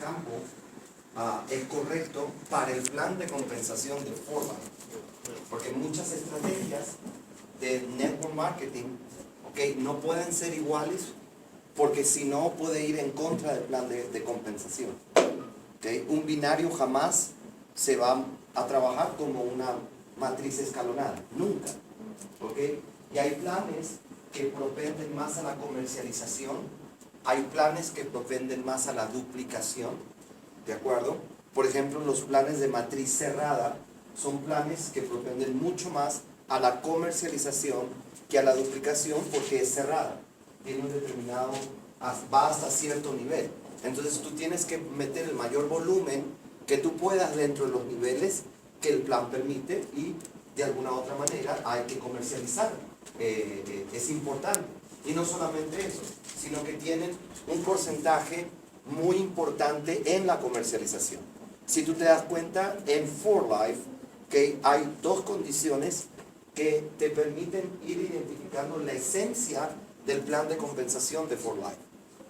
campo el correcto para el plan de compensación de Forlife. Porque muchas estrategias de network marketing, ¿okay?, no pueden ser iguales, porque si no puede ir en contra del plan de compensación. ¿Okay? Un binario jamás se va a trabajar como una matriz escalonada, nunca. ¿Okay? Y hay planes que propenden más a la comercialización, hay planes que propenden más a la duplicación, ¿de acuerdo? Por ejemplo, los planes de matriz cerrada son planes que propenden mucho más a la comercialización que a la duplicación, porque es cerrada, tiene un determinado, va hasta cierto nivel. Entonces tú tienes que meter el mayor volumen que tú puedas dentro de los niveles que el plan permite, y de alguna otra manera hay que comercializar. Es importante. Y no solamente eso, sino que tienen un porcentaje muy importante en la comercialización. Si tú te das cuenta, en Forlife, que hay dos condiciones que te permiten ir identificando la esencia del plan de compensación de Forlife.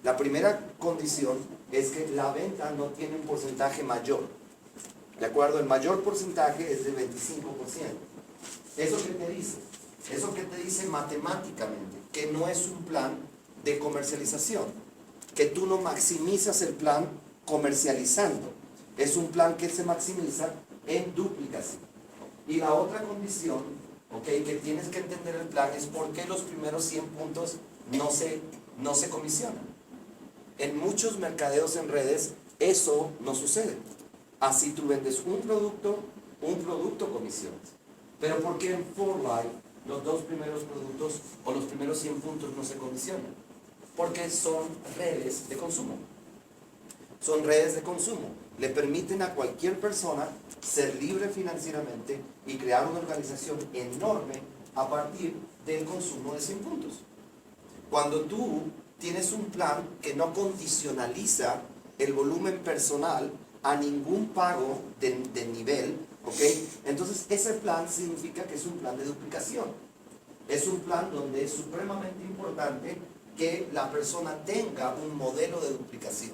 La primera condición es que la venta no tiene un porcentaje mayor. ¿De acuerdo? El mayor porcentaje es de 25%. ¿Eso qué te dice? Eso que te dice matemáticamente que no es un plan de comercialización, que tú no maximizas el plan comercializando, es un plan que se maximiza en duplicación. Y la otra condición, ¿okay?, que tienes que entender el plan es por qué los primeros 100 puntos no se comisionan. En muchos mercadeos en redes eso no sucede. Así tú vendes un producto comisiones. Pero ¿por qué en Forlife los dos primeros productos o los primeros 100 puntos no se comisionan? Porque son redes de consumo. Son redes de consumo. Le permiten a cualquier persona ser libre financieramente y crear una organización enorme a partir del consumo de 100 puntos. Cuando tú tienes un plan que no condicionaliza el volumen personal a ningún pago de nivel, ¿ok? Entonces ese plan significa que es un plan de duplicación. Es un plan donde es supremamente importante que la persona tenga un modelo de duplicación.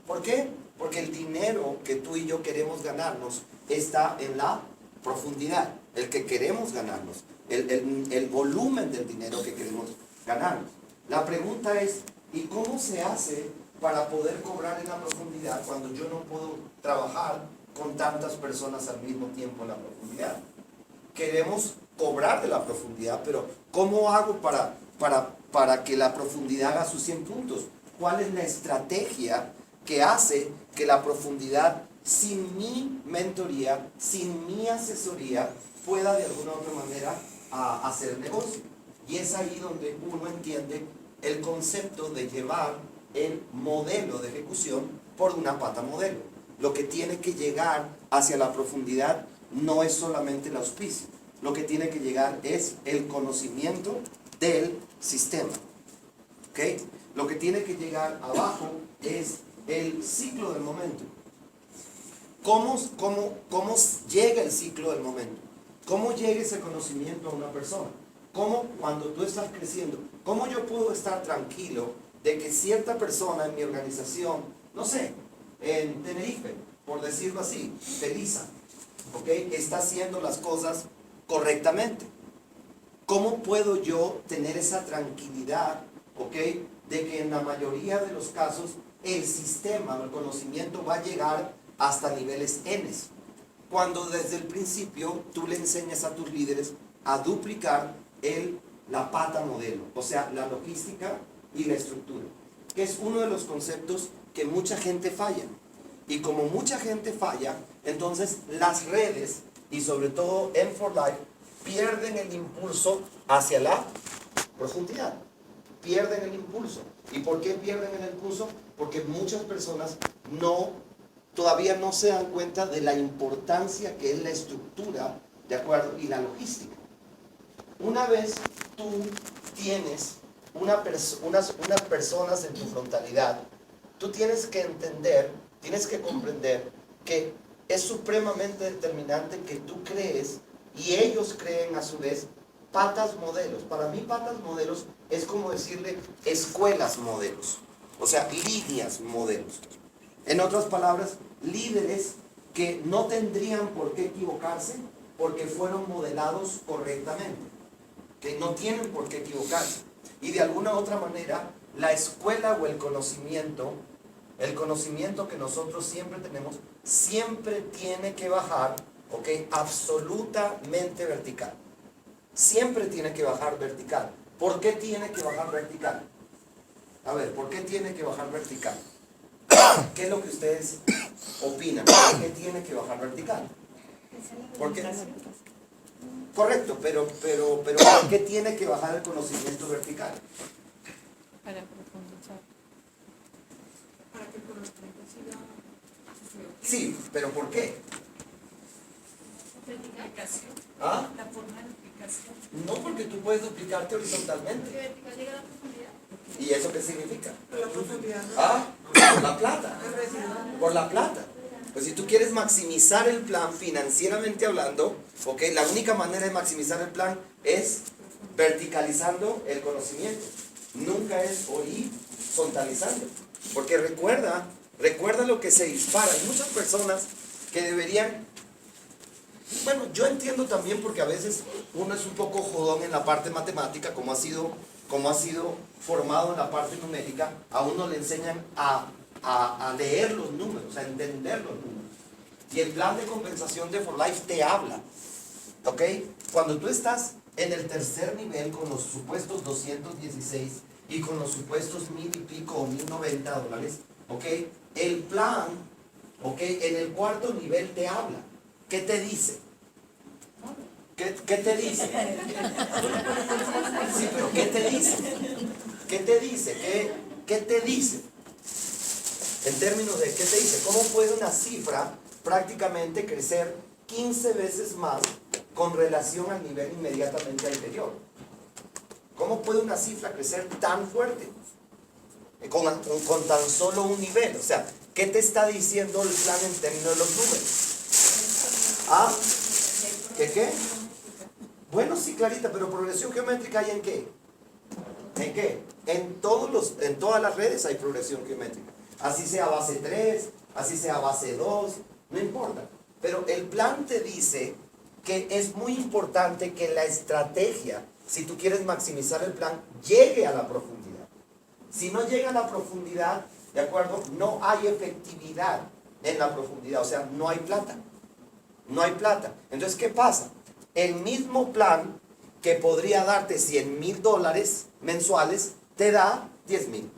¿Por qué? Porque el dinero que tú y yo queremos ganarnos está en la profundidad, el que queremos ganarnos, el volumen del dinero que queremos ganarnos. La pregunta es, ¿y cómo se hace para poder cobrar en la profundidad cuando yo no puedo trabajar con tantas personas al mismo tiempo en la profundidad? Queremos cobrar de la profundidad, pero ¿cómo hago para que la profundidad haga sus 100 puntos? ¿Cuál es la estrategia que hace que la profundidad, sin mi mentoría, sin mi asesoría, pueda de alguna u otra manera hacer negocio? Y es ahí donde uno entiende el concepto de llevar el modelo de ejecución por una pata modelo. Lo que tiene que llegar hacia la profundidad no es solamente el auspicio. Lo que tiene que llegar es el conocimiento del sistema. ¿Okay? Lo que tiene que llegar abajo es el ciclo del momento. ¿Cómo llega el ciclo del momento? ¿Cómo llega ese conocimiento a una persona? ¿Cómo, cuando tú estás creciendo, cómo yo puedo estar tranquilo de que cierta persona en mi organización, no sé, en Tenerife, por decirlo así, Felisa, ¿okay?, está haciendo las cosas correctamente? ¿Cómo puedo yo tener esa tranquilidad, ¿okay?, de que en la mayoría de los casos el sistema, el conocimiento va a llegar hasta niveles N? Cuando desde el principio tú le enseñas a tus líderes a duplicar la pata modelo, o sea, la logística y la estructura, que es uno de los conceptos que mucha gente falla. Y como mucha gente falla, entonces las redes, y sobre todo en Forlife, pierden el impulso hacia la profundidad. Pierden el impulso. ¿Y por qué pierden el impulso? Porque muchas personas todavía no se dan cuenta de la importancia que es la estructura, ¿de acuerdo?, y la logística. Una vez tú tienes unas personas en tu frontalidad, tú tienes que entender, tienes que comprender que es supremamente determinante que tú crees y ellos creen a su vez patas modelos. Para mí patas modelos es como decirle escuelas modelos, o sea, líneas modelos. En otras palabras, líderes que no tendrían por qué equivocarse porque fueron modelados correctamente, que no tienen por qué equivocarse. Y de alguna u otra manera, la escuela o el conocimiento que nosotros siempre tenemos, siempre tiene que bajar, ¿ok? Absolutamente vertical. Siempre tiene que bajar vertical. ¿Por qué tiene que bajar vertical? A ver, ¿por qué tiene que bajar vertical? ¿Qué es lo que ustedes opinan? ¿Por qué tiene que bajar vertical? ¿Por qué? Correcto, pero ¿por qué tiene que bajar el conocimiento vertical? Para profundizar. Para que el conocimiento siga. Sí, pero ¿por qué? La explicación. ¿Ah? La forma de explicación. No, porque tú puedes duplicarte horizontalmente. Porque vertical llega a la profundidad. ¿Y eso qué significa? La profundidad. ¿Ah? Por la plata. Por la plata. Pues si tú quieres maximizar el plan financieramente hablando, ¿ok? La única manera de maximizar el plan es verticalizando el conocimiento. Nunca es horizontalizando. Porque recuerda lo que se dispara. Hay muchas personas que deberían... Bueno, yo entiendo también porque a veces uno es un poco jodón en la parte matemática, como ha sido formado en la parte numérica. A uno le enseñan a leer los números, a entender los números. Y el plan de compensación de For Life te habla, ¿ok? Cuando tú estás en el tercer nivel con los supuestos 216 y con los supuestos 1000 y pico o 1090 dólares, ¿ok? El plan, ¿ok? En el cuarto nivel te habla. ¿Qué te dice? ¿Qué te dice? Sí, pero ¿qué te dice? ¿Qué te dice? ¿Qué te dice? En términos de ¿qué te dice? ¿Cómo puede una cifra prácticamente crecer 15 veces más con relación al nivel inmediatamente anterior? ¿Cómo puede una cifra crecer tan fuerte con tan solo un nivel? O sea, ¿qué te está diciendo el plan en términos de los números? ¿Ah? ¿Qué? Bueno, sí, Clarita, pero progresión geométrica ¿hay en qué? ¿En qué? En todas las redes hay progresión geométrica. Así sea base 3, así sea base 2, no importa. Pero el plan te dice que es muy importante que la estrategia, si tú quieres maximizar el plan, llegue a la profundidad. Si no llega a la profundidad, ¿de acuerdo? No hay efectividad en la profundidad, o sea, no hay plata. No hay plata. Entonces, ¿qué pasa? El mismo plan que podría darte $100,000 mensuales, te da 10,000.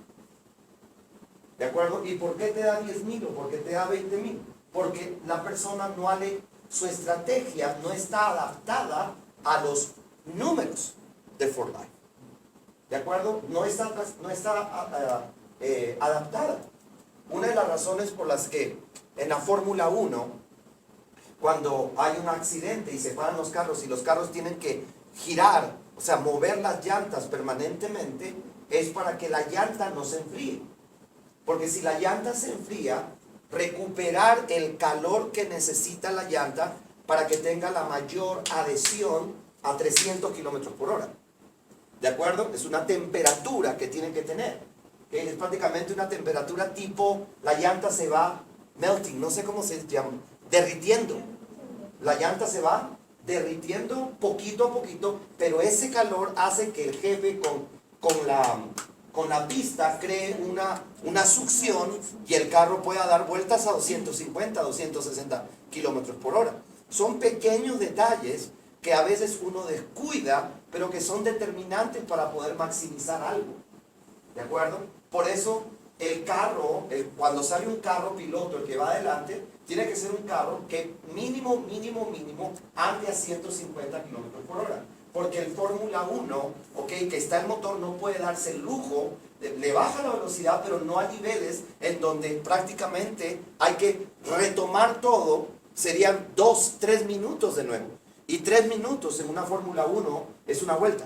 ¿De acuerdo? ¿Y por qué te da 10,000 o por qué te da 20,000? Porque la persona su estrategia no está adaptada a los números de For Life. ¿De acuerdo? No está adaptada. Una de las razones por las que en la Fórmula 1, cuando hay un accidente y se paran los carros y los carros tienen que girar, o sea, mover las llantas permanentemente, es para que la llanta no se enfríe. Porque si la llanta se enfría, recuperar el calor que necesita la llanta para que tenga la mayor adhesión a 300 kilómetros por hora. ¿De acuerdo? Es una temperatura que tiene que tener. ¿Okay? Es prácticamente una temperatura tipo, la llanta se va melting, no sé cómo se llama, derritiendo. La llanta se va derritiendo poquito a poquito, pero ese calor hace que el jefe con la pista cree una succión y el carro pueda dar vueltas a 250, 260 kilómetros por hora. Son pequeños detalles que a veces uno descuida, pero que son determinantes para poder maximizar algo. ¿De acuerdo? Por eso el carro, cuando sale un carro piloto, el que va adelante, tiene que ser un carro que mínimo ande a 150 kilómetros por hora. Porque el Fórmula 1, okay, que está el motor, no puede darse el lujo, le baja la velocidad, pero no a niveles en donde prácticamente hay que retomar todo, serían 2-3 minutos de nuevo. Y 3 minutos en una Fórmula 1 es una vuelta.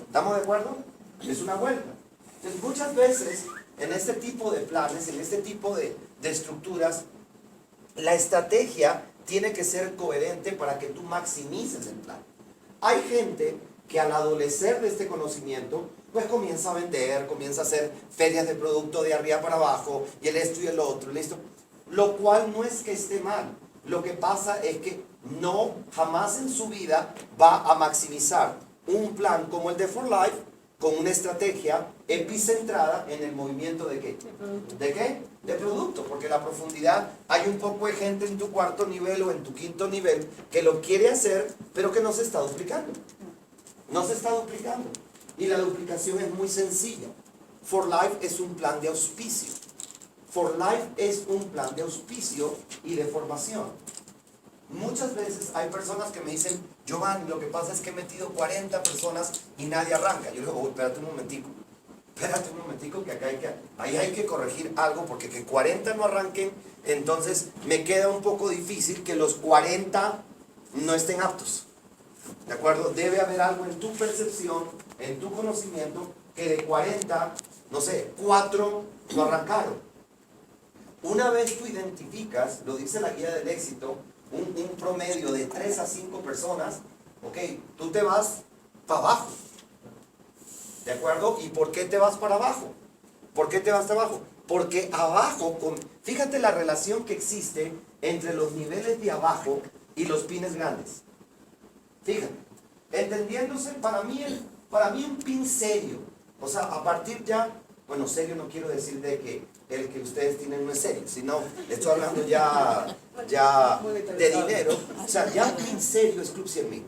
¿Estamos de acuerdo? Es una vuelta. Entonces, muchas veces en este tipo de planes, en este tipo de estructuras, la estrategia tiene que ser coherente para que tú maximices el plan. Hay gente que al adolecer de este conocimiento, pues comienza a vender, comienza a hacer ferias de producto de arriba para abajo, y el esto y el otro, listo. Lo cual no es que esté mal. Lo que pasa es que no, jamás en su vida va a maximizar un plan como el de For Life con una estrategia epicentrada en el movimiento de ¿qué? ¿De qué? De producto, porque la profundidad, hay un poco de gente en tu cuarto nivel o en tu quinto nivel que lo quiere hacer, pero que no se está duplicando. No se está duplicando. Y la duplicación es muy sencilla. For Life es un plan de auspicio. For Life es un plan de auspicio y de formación. Muchas veces hay personas que me dicen, Giovanni, lo que pasa es que he metido 40 personas y nadie arranca. Yo digo, espérate un momentico, que acá hay que corregir algo, porque que 40 no arranquen, entonces me queda un poco difícil que los 40 no estén aptos. ¿De acuerdo? Debe haber algo en tu percepción, en tu conocimiento, que de 40, no sé, 4 no arrancaron. Una vez tú identificas, lo dice la guía del éxito, un promedio de 3 a 5 personas, ok, tú te vas para abajo. ¿De acuerdo? ¿Y por qué te vas para abajo? ¿Por qué te vas para abajo? Porque abajo, fíjate la relación que existe entre los niveles de abajo y los pines grandes. Fíjate, entendiéndose, para mí un pin serio, o sea, a partir ya, bueno, serio no quiero decir de que el que ustedes tienen no es serio, sino estoy hablando ya de dinero, o sea, ya un pin serio es Club 100,000,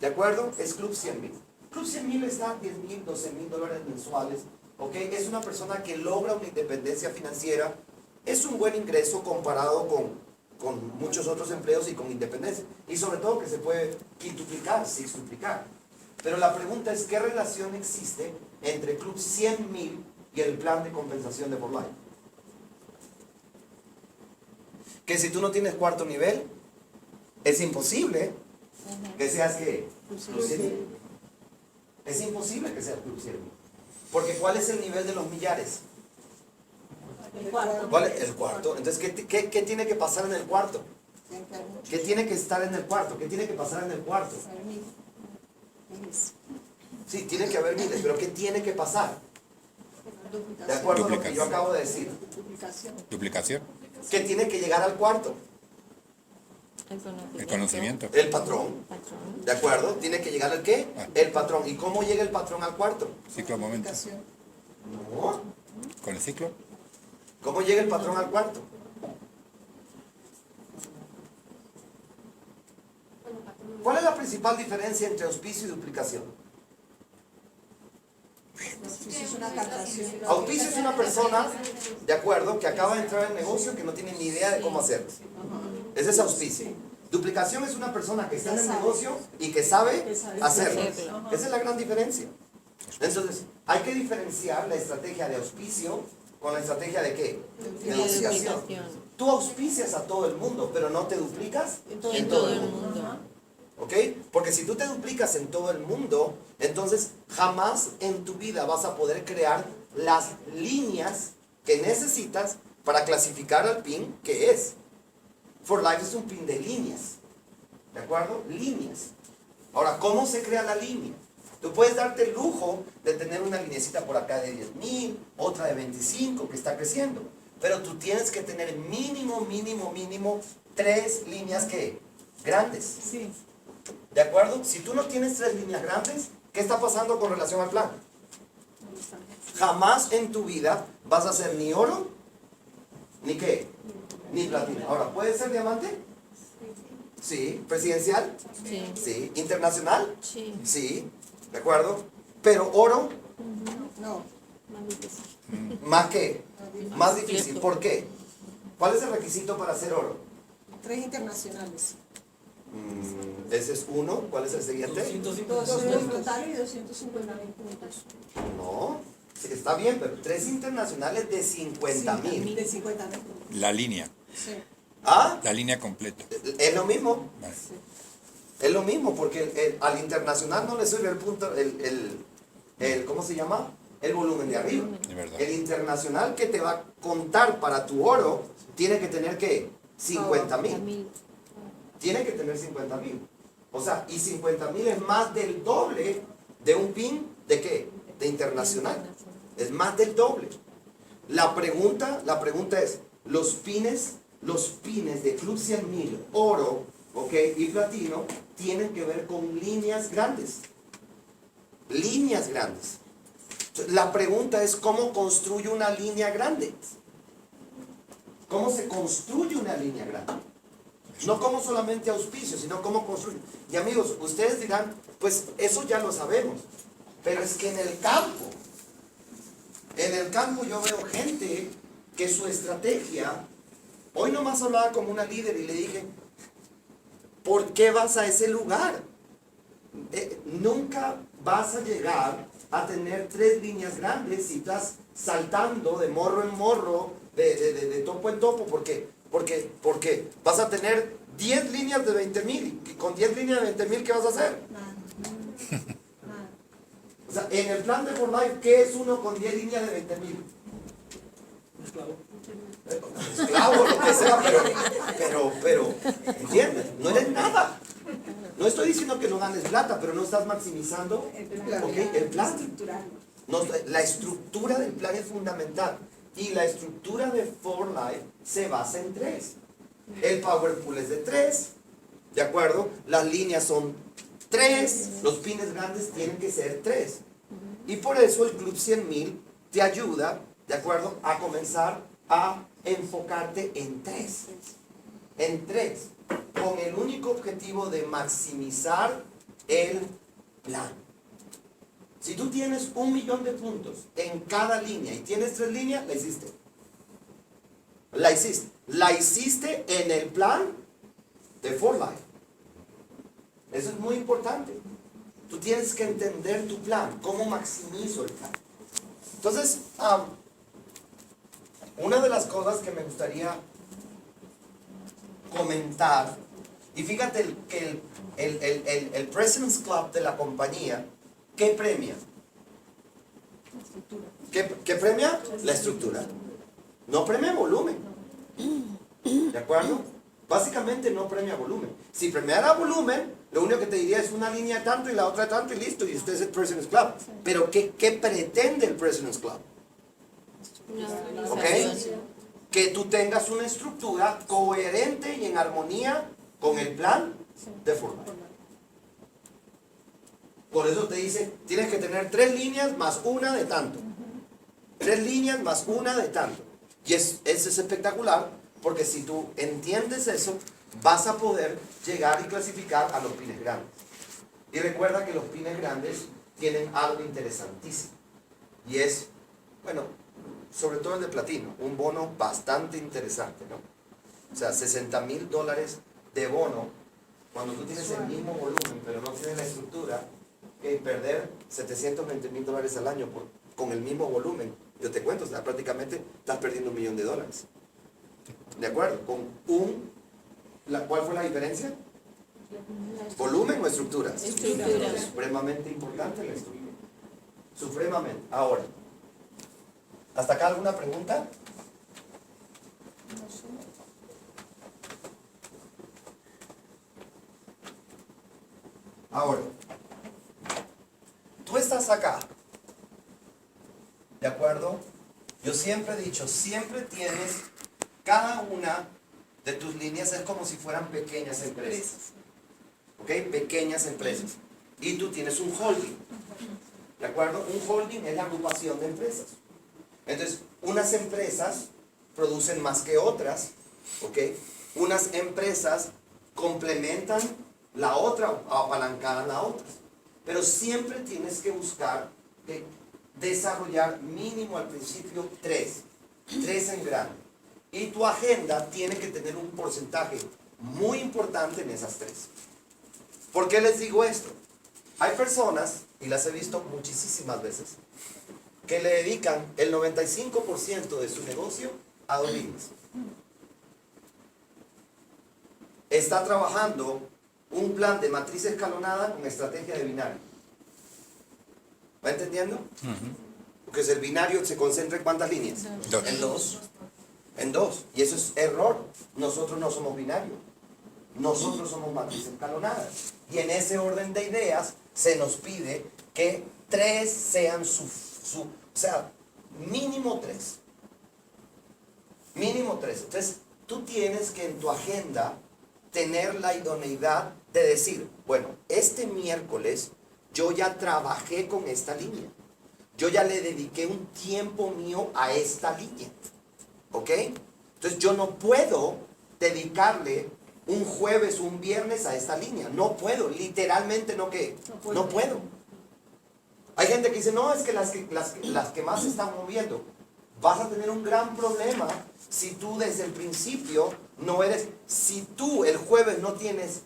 ¿de acuerdo? Es Club 100,000. Club 100,000 está 10,000, 12,000 dólares mensuales, ¿ok? Es una persona que logra una independencia financiera, es un buen ingreso comparado con muchos otros empleos y con independencia. Y sobre todo que se puede quintuplicar, sextuplicar. Pero la pregunta es, ¿qué relación existe entre Club 100,000 y el plan de compensación de For Life? Que si tú no tienes cuarto nivel, es imposible que seas ¿qué? Club 100,000. Es imposible que seas Club 100,000. Porque ¿cuál es el nivel de los millares? El cuarto. ¿Cuál es? El cuarto. Entonces, ¿qué tiene que pasar en el cuarto? ¿Qué tiene que estar en el cuarto? ¿Qué tiene que pasar en el cuarto? Sí, tiene que haber miles, pero ¿qué tiene que pasar? De acuerdo a lo que yo acabo de decir. Duplicación. ¿Qué tiene que llegar al cuarto? El conocimiento. El patrón. ¿De acuerdo? ¿Tiene que llegar al qué? El patrón. ¿Y cómo llega el patrón al cuarto? Ciclo momento. No. Con el ciclo. ¿Cómo llega el patrón al cuarto? ¿Cuál es la principal diferencia entre auspicio y duplicación? Auspicio es una persona, de acuerdo, que acaba de entrar al negocio que no tiene ni idea de cómo hacerlo. Ese es auspicio. Duplicación es una persona que está en el negocio y que sabe hacerlo. Esa es la gran diferencia. Entonces, hay que diferenciar la estrategia de auspicio con la estrategia de ¿qué? De duplicación. Tú auspicias a todo el mundo, pero no te duplicas En todo el mundo. ¿Ok? Porque si tú te duplicas en todo el mundo, entonces jamás en tu vida vas a poder crear las líneas que necesitas para clasificar al pin que es. For Life es un pin de líneas. ¿De acuerdo? Líneas. Ahora, ¿cómo se crea la línea? Tú puedes darte el lujo de tener una linecita por acá de 10,000, otra de 25 que está creciendo. Pero tú tienes que tener mínimo 3 líneas que grandes. Sí. ¿De acuerdo? Si tú no tienes 3 líneas grandes, ¿qué está pasando con relación al plan? Jamás en tu vida vas a ser ni oro, ni qué, ni platino. Ahora, ¿puede ser diamante? Sí. ¿Presidencial? Sí. Sí. ¿Internacional? Sí. Sí. ¿De acuerdo? Pero oro, No. ¿más qué? Más difícil. ¿Por qué? ¿Cuál es el requisito para ser oro? 3 internacionales. Ese es uno. ¿Cuál es el siguiente? 2 totales y 250,000 puntos. No. Sí, está bien, pero 3 internacionales de 50,000. De 50,000 puntos. La línea. Sí. ¿Ah? La línea completa. Es lo mismo. Vale. Es lo mismo, porque al internacional no le sirve el punto, ¿cómo se llama? El volumen de arriba. De verdad. El internacional que te va a contar para tu oro tiene que tener, ¿qué? 50,000. Tiene que tener 50,000. O sea, y 50,000 es más del doble de un pin ¿de qué? De internacional. Es más del doble. La pregunta es, los pines de Club 100,000, oro, ok, y platino, tienen que ver con líneas grandes. Líneas grandes. La pregunta es, ¿cómo construye una línea grande? ¿Cómo se construye una línea grande? No como solamente auspicio, sino cómo construye. Y amigos, ustedes dirán, pues eso ya lo sabemos. Pero es que en el campo yo veo gente que su estrategia, hoy nomás hablaba como una líder y le dije, ¿por qué vas a ese lugar? Nunca vas a llegar a tener 3 líneas grandes si estás saltando de morro en morro, de topo en topo, porque vas a tener 10 líneas de 20,000 y con 10 líneas de 20,000 ¿qué vas a hacer? O sea, en el plan de For Life, ¿qué es uno con 10 líneas de 20,000? Esclavo, lo que sea, pero, ¿entiendes? No eres nada. No estoy diciendo que no ganes plata, pero no estás maximizando el plan. No, la estructura del plan es fundamental. Y la estructura de For Life se basa en 3. El Power Pool es de 3, ¿de acuerdo? Las líneas son 3, los pines grandes tienen que ser 3. Y por eso el Club 100,000 te ayuda, ¿de acuerdo?, a comenzar a enfocarte en 3. En 3, con el único objetivo de maximizar el plan. Si tú tienes 1,000,000 de puntos en cada línea y tienes 3 líneas, la hiciste. La hiciste en el plan de For Life. Eso es muy importante. Tú tienes que entender tu plan, cómo maximizo el plan. Entonces, una de las cosas que me gustaría comentar, y fíjate que el President's Club de la compañía, ¿qué premia? ¿Qué premia? La estructura. No premia volumen. ¿De acuerdo? Básicamente no premia volumen. Si premiara volumen, lo único que te diría es una línea tanto y la otra tanto y listo, y usted es el President's Club. Pero ¿qué pretende el President's Club? ¿Ok? Que tú tengas una estructura coherente y en armonía con el plan de For Life. Por eso te dice, tienes que tener 3 líneas más una de tanto. 3 líneas más una de tanto. Y eso es espectacular, porque si tú entiendes eso, vas a poder llegar y clasificar a los pines grandes. Y recuerda que los pines grandes tienen algo interesantísimo. Y es, bueno, sobre todo el de platino, un bono bastante interesante, ¿no? O sea, $60,000 de bono, cuando tú tienes el mismo volumen, pero no tienes la estructura, que perder $720,000 al año con el mismo volumen. Yo te cuento, o sea, prácticamente estás perdiendo $1,000,000. ¿De acuerdo? ¿Cuál fue la diferencia? ¿Volumen o estructuras? Estructuras. Supremamente importante la estructura. Supremamente. Ahora, ¿hasta acá alguna pregunta? Ahora, tú estás acá, ¿de acuerdo? Yo siempre he dicho, siempre tienes, cada una de tus líneas es como si fueran pequeñas empresas, ¿ok? Pequeñas empresas. Y tú tienes un holding, ¿de acuerdo? Un holding es la agrupación de empresas. Entonces, unas empresas producen más que otras, ¿ok? Unas empresas complementan la otra o apalancan la otra. Pero siempre tienes que buscar desarrollar mínimo al principio 3 en grande. Y tu agenda tiene que tener un porcentaje muy importante en esas 3. ¿Por qué les digo esto? Hay personas, y las he visto muchísimas veces, que le dedican el 95% de su negocio a 2 líneas. Está trabajando un plan de matriz escalonada con estrategia de binario. ¿Va entendiendo? Porque el binario se concentra en ¿cuántas líneas? 2. En 2. En 2. Y eso es error. Nosotros no somos binarios. nosotros somos matrices escalonadas. Y en ese orden de ideas se nos pide que 3 sean o sea, mínimo 3. Mínimo 3. Entonces, tú tienes que en tu agenda tener la idoneidad de decir, bueno, este miércoles yo ya trabajé con esta línea. Yo ya le dediqué un tiempo mío a esta línea. ¿Ok? Entonces yo no puedo dedicarle un jueves o un viernes a esta línea. No puedo, literalmente no que. No puedo. Hay gente que dice, no, es que las que más se están moviendo. Vas a tener un gran problema si tú desde el principio no eres. Si tú el jueves no tienes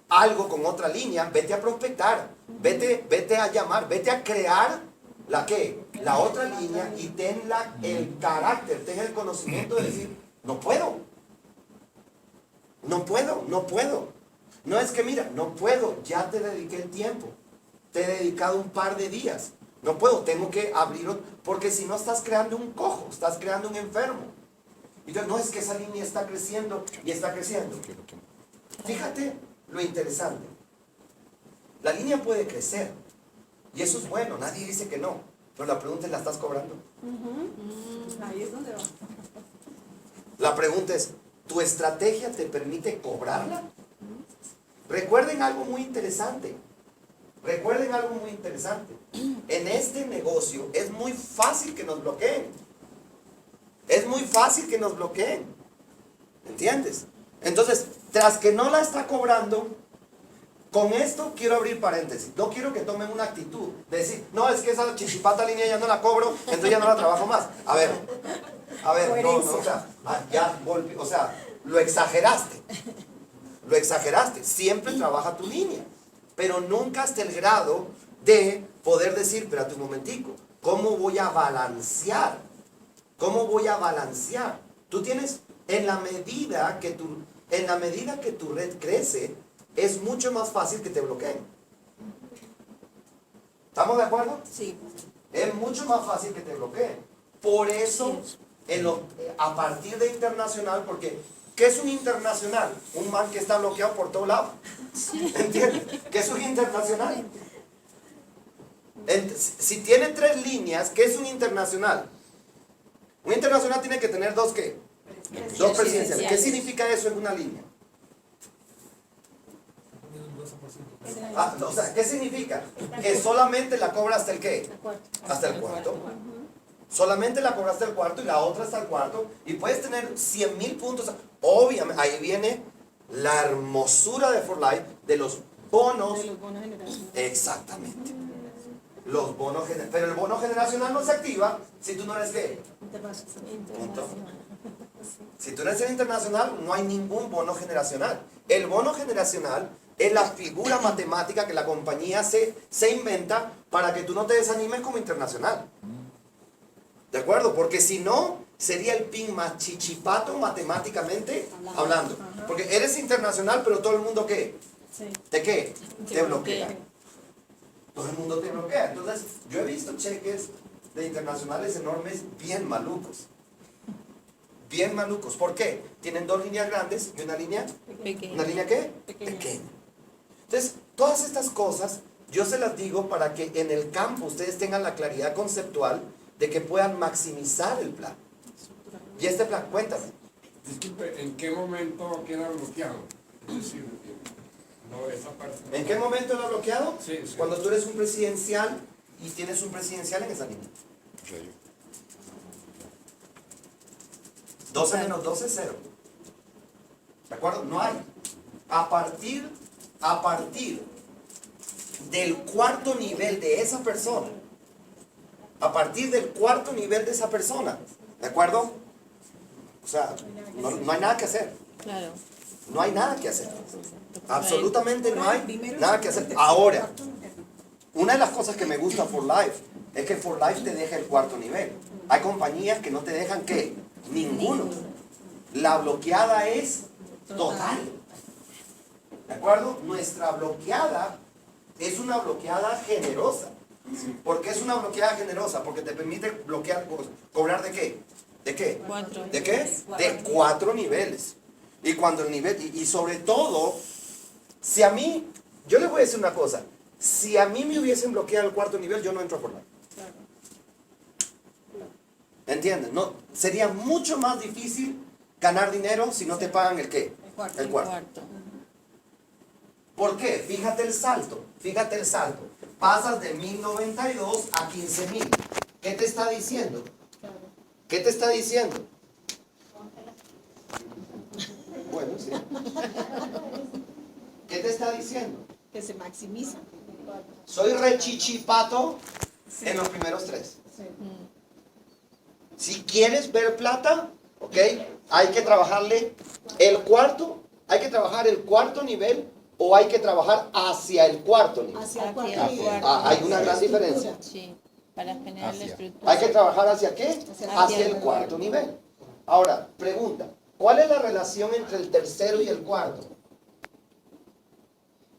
algo con otra línea, vete a prospectar, vete a llamar, vete a crear la que, la otra línea y ten el carácter, ten el conocimiento de decir, no puedo. No es que mira, no puedo, ya te dediqué el tiempo, te he dedicado un par de días, no puedo, tengo que abrirlo, porque si no estás creando un cojo, estás creando un enfermo. Y entonces, no es que esa línea está creciendo y está creciendo. Fíjate lo interesante. La línea puede crecer. Y eso es bueno, nadie dice que no. Pero la pregunta es, ¿la estás cobrando? Ahí es donde va. La pregunta es, ¿tu estrategia te permite cobrarla? Recuerden algo muy interesante. En este negocio es muy fácil que nos bloqueen. ¿Entiendes? Entonces, tras que no la está cobrando, con esto quiero abrir paréntesis. No quiero que tomen una actitud de decir, no, es que esa chichipata línea ya no la cobro, entonces ya no la trabajo más. A ver, no, o sea, lo exageraste. Siempre trabaja tu línea, pero nunca hasta el grado de poder decir, espérate un momentico, ¿cómo voy a balancear? Tú tienes, en la medida que tu red crece, es mucho más fácil que te bloqueen. ¿Estamos de acuerdo? Sí. Es mucho más fácil que te bloqueen. Por eso, a partir de internacional, porque ¿qué es un internacional? Un man que está bloqueado por todo lado. ¿Entiendes? ¿Qué es un internacional? Si tiene 3 líneas, ¿qué es un internacional? Un internacional tiene que tener 2 ¿qué? 2 presidenciales. ¿Qué significa eso en una línea? O sea, ¿qué significa? Que solamente la cobra hasta el ¿qué? Hasta el cuarto. Solamente la cobra hasta el cuarto y la otra hasta el cuarto. Y puedes tener 100,000 puntos. Obviamente, ahí viene la hermosura de For Life de los bonos. De los bonos generacionales. Exactamente. Los bonos generacionales. Pero el bono generacional no se activa si tú no eres ¿qué? Punto. Si tú no eres internacional, no hay ningún bono generacional. El bono generacional es la figura matemática que la compañía se inventa para que tú no te desanimes como internacional. ¿De acuerdo? Porque si no, sería el pin más chichipato matemáticamente hablando. Porque eres internacional, pero todo el mundo ¿qué? ¿De qué? Te bloquea. Todo el mundo te bloquea. Entonces, yo he visto cheques de internacionales enormes bien malucos. Bien malucos. ¿Por qué? Tienen 2 líneas grandes y una línea... Pequeño. ¿Una línea qué? Pequeña. Entonces, todas estas cosas, yo se las digo para que en el campo ustedes tengan la claridad conceptual de que puedan maximizar el plan. Y este plan, cuéntame. Disculpe, ¿en qué momento queda bloqueado? Es decir, no, esa parte. ¿En qué momento lo ha bloqueado? Sí. Cuando tú eres un presidencial y tienes un presidencial en esa línea. 12 menos 12 es 0. ¿De acuerdo? No hay. A partir del cuarto nivel de esa persona, ¿de acuerdo? O sea, no hay nada que hacer. Claro. No hay nada que hacer. Absolutamente no hay nada que hacer. Ahora, una de las cosas que me gusta For Life es que For Life te deja el cuarto nivel. Hay compañías que no te dejan ¿qué? Ninguno. La bloqueada es total. ¿De acuerdo? Nuestra bloqueada es una bloqueada generosa. ¿Por qué es una bloqueada generosa? Porque te permite bloquear, cobrar ¿de qué? ¿De qué? 4. ¿De qué? De 4 niveles. Y cuando el nivel, y sobre todo, si a mí, yo les voy a decir una cosa, si a mí me hubiesen bloqueado el cuarto nivel, yo no entro a Fortnite. ¿Entienden? No, sería mucho más difícil ganar dinero si no te pagan el qué. El cuarto. ¿Por qué? Fíjate el salto, fíjate el salto. Pasas de 1092 a 15,000. ¿Qué te está diciendo? ¿Qué te está diciendo? Bueno, sí. ¿Qué te está diciendo? Que se maximiza. Soy rechichipato en los primeros 3. Si quieres ver plata, ¿ok? Hay que trabajarle el cuarto, hay que trabajar el cuarto nivel o hay que trabajar hacia el cuarto nivel. Hacia el cuarto Hacia el nivel. cuarto. Hay una gran diferencia. Sí, para generar la Hacia. estructura. Hay que trabajar hacia qué? Hacia el cuarto nivel. Ahora, pregunta, ¿cuál es la relación entre el tercero y el cuarto?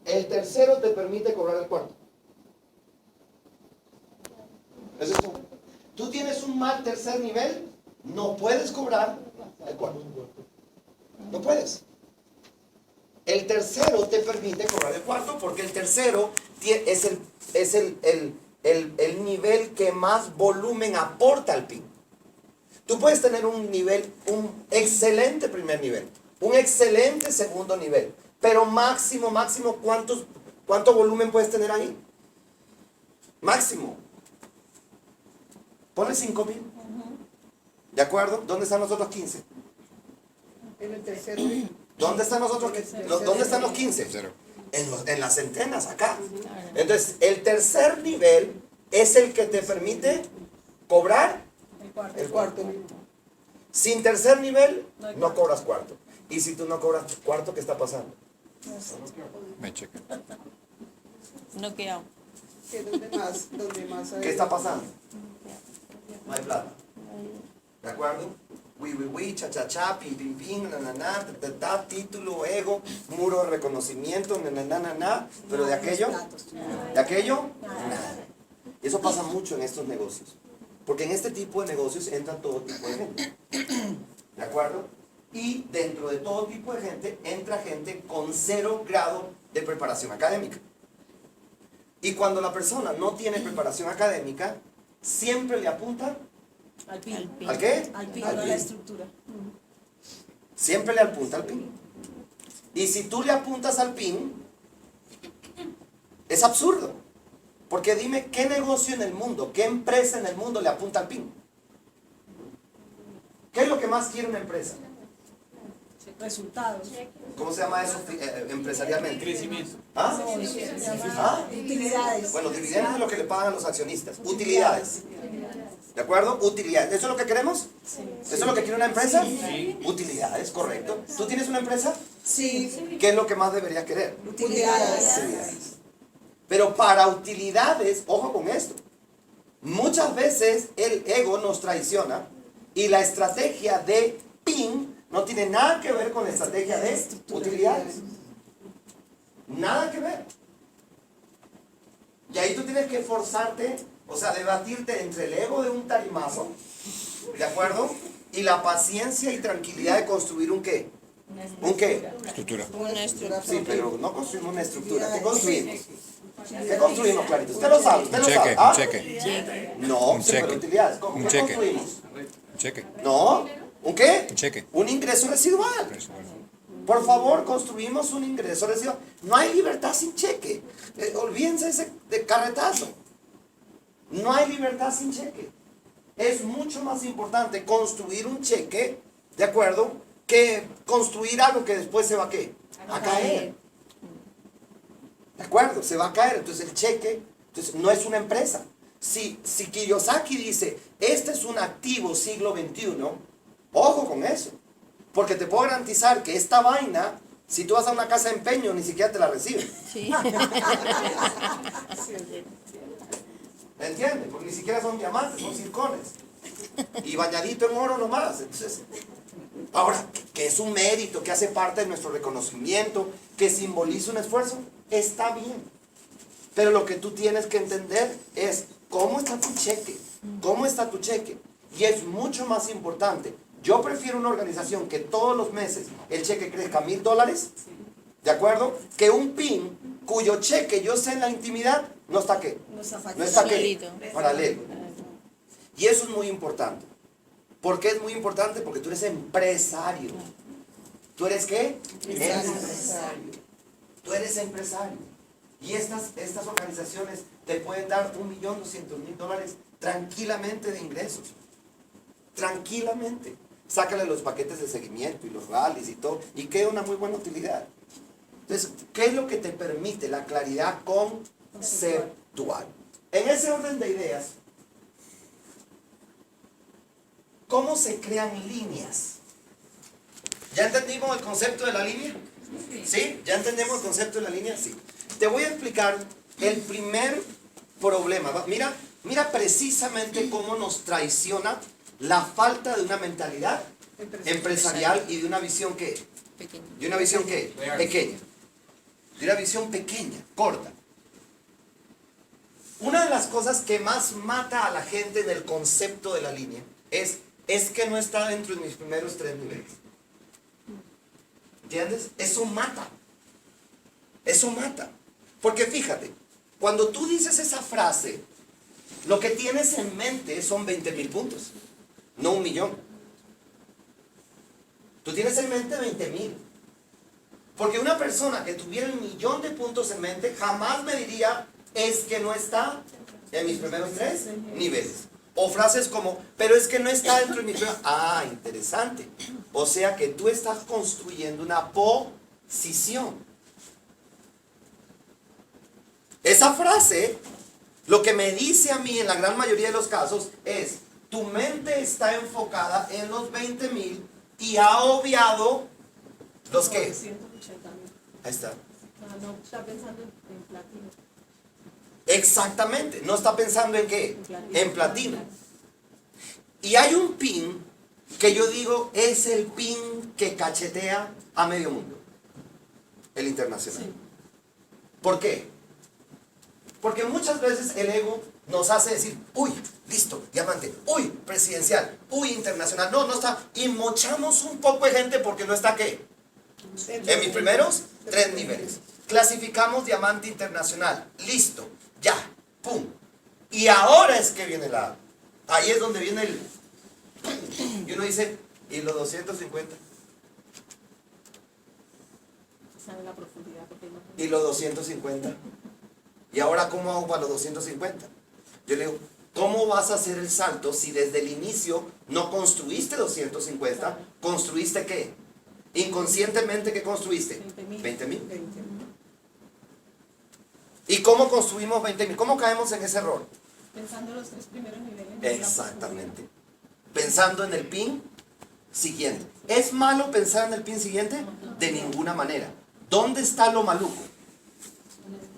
El tercero te permite cobrar el cuarto. Eso es todo. Tú tienes un mal tercer nivel, no puedes cobrar el cuarto. No puedes. El tercero te permite cobrar el cuarto porque el tercero es el nivel que más volumen aporta al PIN. Tú puedes tener un nivel, un excelente primer nivel, un excelente segundo nivel, pero máximo, ¿cuánto volumen puedes tener ahí? Máximo. Ponle 5,000. ¿De acuerdo? ¿Dónde están los otros 15? En el tercero. ¿Dónde están los otros? ¿Dónde están los 15? Cero. En las centenas, acá. Entonces, el tercer nivel es el que te permite cobrar el cuarto. Sin tercer nivel, no cobras cuarto. Y si tú no cobras cuarto, ¿qué está pasando? Me cheque. No queda. Donde más hay. ¿Qué está pasando? No hay plata. ¿De acuerdo? Cha, cha, cha, pim, pim, pim, na, na, na, ta, ta, ta, título, ego, muro de reconocimiento, na, na, na, na, na, pero de aquello, nada. Y eso pasa mucho en estos negocios. Porque en este tipo de negocios entra todo tipo de gente. ¿De acuerdo? Y dentro de todo tipo de gente entra gente con 0 grado de preparación académica. Y cuando la persona no tiene preparación académica, siempre le apunta Al PIN. ¿al qué? Al PIN, Al a PIN. la estructura. Siempre le apunta al PIN. Y si tú le apuntas al PIN, es absurdo. Porque dime qué negocio en el mundo, qué empresa en el mundo le apunta al PIN. ¿Qué es lo que más quiere una empresa? Resultados. ¿Cómo se llama eso empresarialmente? Crecimiento. ¿Ah? ¿Ah? Utilidades. Bueno, dividendos es lo que le pagan a los accionistas. Utilidades. ¿De acuerdo? Utilidades. ¿Eso es lo que queremos? ¿Eso es lo que quiere una empresa? Sí. Utilidades, correcto. ¿Tú tienes una empresa? Sí. ¿Qué es lo que más deberías querer? Utilidades. Utilidades. Pero para utilidades, ojo con esto. Muchas veces el ego nos traiciona y la estrategia de PIN no tiene nada que ver con la estrategia de utilidades. Nada que ver. Y ahí tú tienes que esforzarte, o sea, debatirte entre el ego de un tarimazo, ¿de acuerdo? Y la paciencia y tranquilidad de construir un qué. ¿Un qué? Estructura. Una estructura. Sí, pero no construimos una estructura. ¿Qué construimos? ¿Qué construimos, Clarito? Usted lo sabe, usted Un lo cheque, sabe. ¿Ah? un cheque. No, Un sí, pero cheque. utilidades. ¿Cómo? Un ¿Qué cheque. construimos? Un cheque. No, ¿un qué? Un cheque. Un ingreso residual. Eso, bueno. Por favor, construimos un ingreso residual. No hay libertad sin cheque. Olvídense ese de carretazo. No hay libertad sin cheque. Es mucho más importante construir un cheque, ¿de acuerdo? Que construir algo que después se va a ¿qué? A caer. ¿De acuerdo? Se va a caer. Entonces el cheque, entonces, no es una empresa. Si Kiyosaki dice, este es un activo siglo XXI, ojo con eso. Porque te puedo garantizar que esta vaina, si tú vas a una casa de empeño, ni siquiera te la reciben. Sí. ¿Entiendes? Porque ni siquiera son diamantes, son circones. Y bañadito en oro nomás. Entonces, ahora, que es un mérito, que hace parte de nuestro reconocimiento, que simboliza un esfuerzo, está bien. Pero lo que tú tienes que entender es cómo está tu cheque. ¿Cómo está tu cheque? Y es mucho más importante Yo prefiero una organización que todos los meses el cheque crezca $1,000, ¿de acuerdo? Que un PIN cuyo cheque yo sé en la intimidad no está ¿qué? No está fácil. No está ¿qué? Solito. Paralelo. Y eso es muy importante. ¿Por qué es muy importante? Porque tú eres empresario. ¿Tú eres qué? Empresario. Tú eres empresario. Y estas organizaciones te pueden dar $1,200,000 tranquilamente de ingresos. Tranquilamente. Sácale los paquetes de seguimiento y los rallies y todo. Y queda una muy buena utilidad. Entonces, ¿qué es lo que te permite la claridad conceptual? En ese orden de ideas, ¿cómo se crean líneas? ¿Ya entendimos el concepto de la línea? ¿Sí? ¿Ya entendemos el concepto de la línea? Sí. Te voy a explicar el primer problema. Mira precisamente cómo nos traiciona la falta de una mentalidad empresarial y de una visión ¿qué? Pequeño. ¿De una visión qué? Real. Pequeña. De una visión pequeña, corta. Una de las cosas que más mata a la gente en el concepto de la línea es que no está dentro de mis primeros 3 niveles. ¿Entiendes? Eso mata. Eso mata. Porque fíjate, cuando tú dices esa frase, lo que tienes en mente son 20,000 puntos, no 1,000,000. Tú tienes en mente 20,000. Porque una persona que tuviera 1,000,000 de puntos en mente jamás me diría, es que no está en mis primeros 3 niveles. O frases como, pero es que no está dentro de mis primeros. Ah, interesante. O sea que tú estás construyendo una posición. Esa frase, lo que me dice a mí en la gran mayoría de los casos es, tu mente está enfocada en los 20,000 y ha obviado los que. 180,000. Ahí está. No está pensando en platino. Exactamente. No está pensando en qué. platino. En platino. Y hay un pin que yo digo es el pin que cachetea a medio mundo. El internacional. Sí. ¿Por qué? Porque muchas veces el ego nos hace decir, uy, listo, diamante, uy, presidencial, uy, internacional. No, no está. Y mochamos un poco de gente porque no está ¿qué? En mis primeros 3 niveles. Clasificamos diamante internacional. Listo, ya, pum. Y ahora es que viene la... Ahí es donde viene el... Y uno dice, ¿y los 250? Sabe la profundidad porque no. ¿Y los 250? ¿Y ahora cómo hago para los 250? Yo le digo, ¿cómo vas a hacer el salto si desde el inicio no construiste 250? ¿Construiste qué? Inconscientemente, ¿qué construiste? 20,000. 20,000. 20,000. ¿Y cómo construimos 20,000? ¿Cómo caemos en ese error? Pensando en los 3 primeros niveles. de la Exactamente. Pensando en el pin siguiente. ¿Es malo pensar en el pin siguiente? De ninguna manera. ¿Dónde está lo maluco? profundidad.